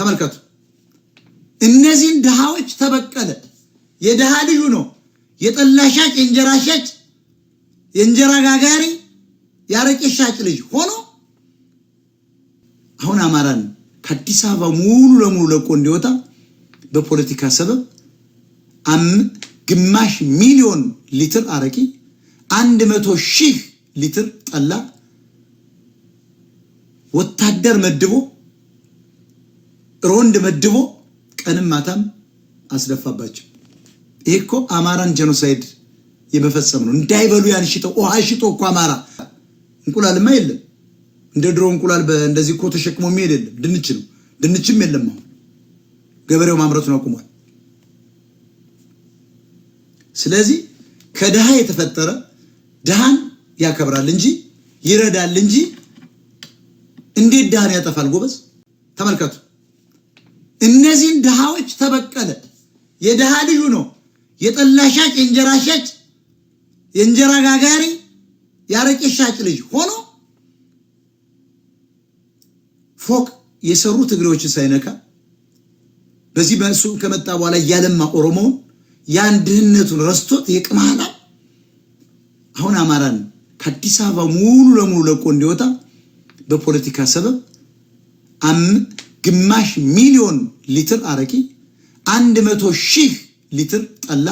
ተመልከቱ። እነዚህን ድሃዎች ተበቀለ። የድሃ ልዩ ነው። የጠላ ሻጭ፣ የእንጀራ ሻጭ፣ የእንጀራ ጋጋሪ፣ ያረቄ ሻጭ ልጅ ሆኖ አሁን አማራን ከአዲስ አበባ ሙሉ ለሙሉ ለቆ እንዲወጣ በፖለቲካ ሰበብ ግማሽ ሚሊዮን ሊትር አረቄ 100,000 ሊትር ጠላ ወታደር መድቦ ሮንድ መድቦ ቀንም ማታም አስደፋባቸው። ይሄ እኮ አማራን ጄኖሳይድ የመፈጸም ነው። እንዳይበሉ ያን ሽጠው ውሃ ሽጦ እኮ አማራ እንቁላልማ የለም። እንደ ድሮ እንቁላል እንደዚህ እኮ ተሸክሞ የሚሄድ የለም። ድንች ነው። ድንችም የለም። አሁን ገበሬው ማምረቱን አቁሟል። ስለዚህ ከድሃ የተፈጠረ ድሃን ያከብራል እንጂ ይረዳል እንጂ እንዴት ድሃን ያጠፋል? ጎበዝ ተመልከቱ። እነዚህን ድሃዎች ተበቀለ። የድሃ ልዩ ነው። የጠላ ሻጭ፣ የእንጀራ ሻጭ፣ የእንጀራ ጋጋሪ፣ ያረቄ ሻጭ ልጅ ሆኖ ፎቅ የሰሩ ትግሬዎችን ሳይነካ በዚህ በእሱ ከመጣ በኋላ ያለማ ኦሮሞውን ያን ድህነቱን ረስቶት የቅማላ አሁን አማራን ከአዲስ አበባ ሙሉ ለሙሉ ለቆ እንዲወጣ በፖለቲካ ሰበብ ግማሽ ሚሊዮን ሊትር አረቄ 100,000 ሊትር ጠላ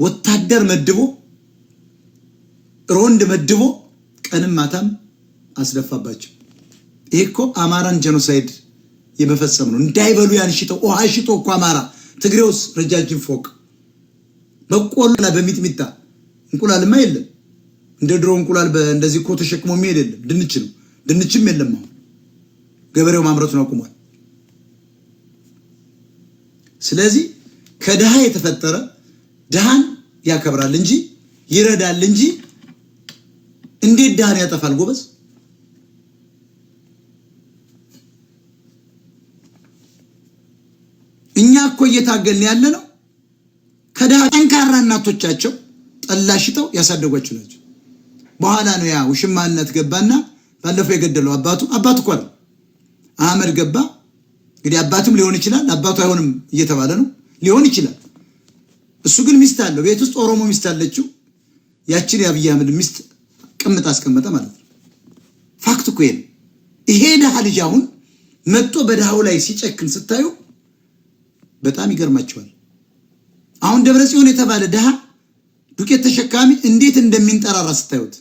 ወታደር መድቦ ሮንድ መድቦ ቀንም ማታም አስደፋባቸው። ይሄ እኮ አማራን ጄኖሳይድ የመፈጸም ነው። እንዳይበሉ ያን ሽጠው ውሃ ሽጦ እኮ አማራ ትግሬውስ ረጃጅም ፎቅ በቆሎና በሚጥሚጣ እንቁላልማ የለም። እንደ ድሮ እንቁላል እንደዚህ እኮ ተሸክሞ የሚሄድ የለም። ድንች ነው። ድንችም የለም። አሁን ገበሬው ማምረቱን አቁሟል። ስለዚህ ከድሃ የተፈጠረ ድሃን ያከብራል እንጂ ይረዳል እንጂ እንዴት ድሃን ያጠፋል? ጎበዝ እኛ እኮ እየታገልን ያለ ነው ከድሃ ጠንካራ እናቶቻቸው ጠላ ሽጠው ያሳደጓቸው ናቸው። በኋላ ነው ያ ውሽማነት ገባና ባለፈው የገደለው አባቱ እኮ ነው አህመድ ገባ። እንግዲህ አባቱም ሊሆን ይችላል፣ አባቱ አይሆንም እየተባለ ነው። ሊሆን ይችላል። እሱ ግን ሚስት አለው ቤት ውስጥ ኦሮሞ ሚስት አለችው። ያችን የአብይ አህመድ ሚስት ቅምጥ አስቀመጠ ማለት ነው። ፋክት እኮ ይሄ ድሃ ልጅ አሁን መጥቶ በድሃው ላይ ሲጨክን ስታዩ በጣም ይገርማቸዋል። አሁን ደብረጽዮን የተባለ ድሃ ዱቄት ተሸካሚ እንዴት እንደሚንጠራራ ስታዩት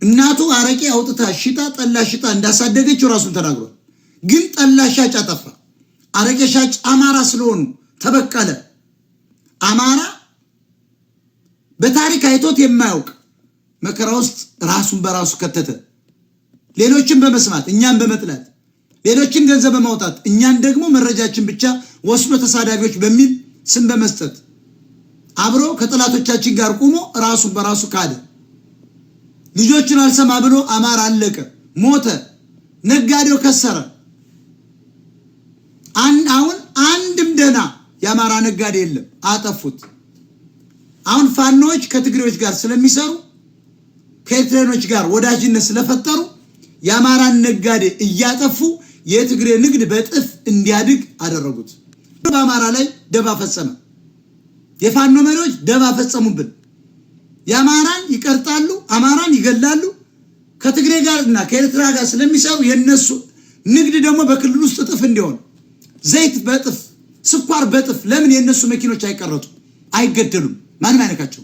እናቱ አረቄ አውጥታ ሽጣ ጠላ ሽጣ እንዳሳደገችው ራሱን ተናግሯል። ግን ጠላ ሻጭ አጠፋ። አረቄ ሻጭ አማራ ስለሆኑ ተበቀለ። አማራ በታሪክ አይቶት የማያውቅ መከራ ውስጥ ራሱን በራሱ ከተተ። ሌሎችን በመስማት እኛን በመጥላት ሌሎችን ገንዘብ በማውጣት እኛን ደግሞ መረጃችን ብቻ ወስዶ ተሳዳቢዎች በሚል ስም በመስጠት አብሮ ከጠላቶቻችን ጋር ቆሞ ራሱን በራሱ ካደ። ልጆቹን አልሰማ ብሎ አማራ አለቀ፣ ሞተ፣ ነጋዴው ከሰረ። አሁን አንድም ደና የአማራ ነጋዴ የለም፣ አጠፉት። አሁን ፋኖች ከትግሬዎች ጋር ስለሚሰሩ ከኤርትራኖች ጋር ወዳጅነት ስለፈጠሩ የአማራን ነጋዴ እያጠፉ የትግሬ ንግድ በጥፍ እንዲያድግ አደረጉት። በአማራ ላይ ደባ ፈጸመ። የፋኖ መሪዎች ደባ ፈጸሙብን። የአማራን ይቀርጣሉ፣ አማራን ይገላሉ። ከትግሬ ጋርና ከኤርትራ ጋር ስለሚሰሩ የነሱ ንግድ ደግሞ በክልል ውስጥ እጥፍ እንዲሆን ዘይት በጥፍ ስኳር በጥፍ ለምን የነሱ መኪኖች አይቀረጡ አይገደሉም? ማንም አይነካቸው።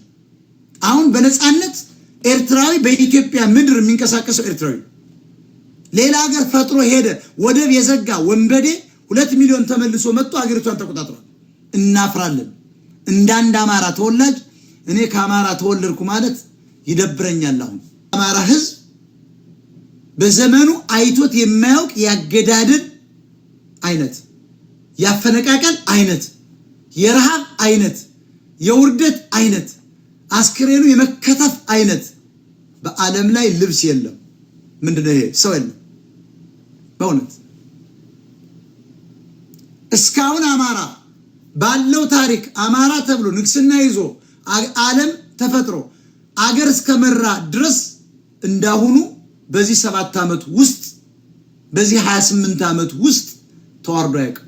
አሁን በነፃነት ኤርትራዊ በኢትዮጵያ ምድር የሚንቀሳቀሰው ኤርትራዊ ሌላ ሀገር ፈጥሮ ሄደ። ወደብ የዘጋ ወንበዴ 2 ሚሊዮን ተመልሶ መጥቶ ሀገሪቷን ተቆጣጥሯል። እናፍራለን። እንዳንድ አማራ ተወላጅ እኔ ከአማራ ተወለድኩ ማለት ይደብረኛል። አሁን አማራ ህዝብ በዘመኑ አይቶት የማያውቅ ያገዳደል አይነት፣ ያፈነቃቀል አይነት፣ የረሃብ አይነት፣ የውርደት አይነት፣ አስክሬኑ የመከተፍ አይነት በዓለም ላይ ልብስ የለም። ምንድነው ይሄ? ሰው የለም። በእውነት እስካሁን አማራ ባለው ታሪክ አማራ ተብሎ ንግስና ይዞ ዓለም ተፈጥሮ አገር እስከመራ ድረስ እንዳሁኑ በዚህ 7 ዓመት ውስጥ በዚህ 28 ዓመት ውስጥ ተዋርዶ አያውቅም።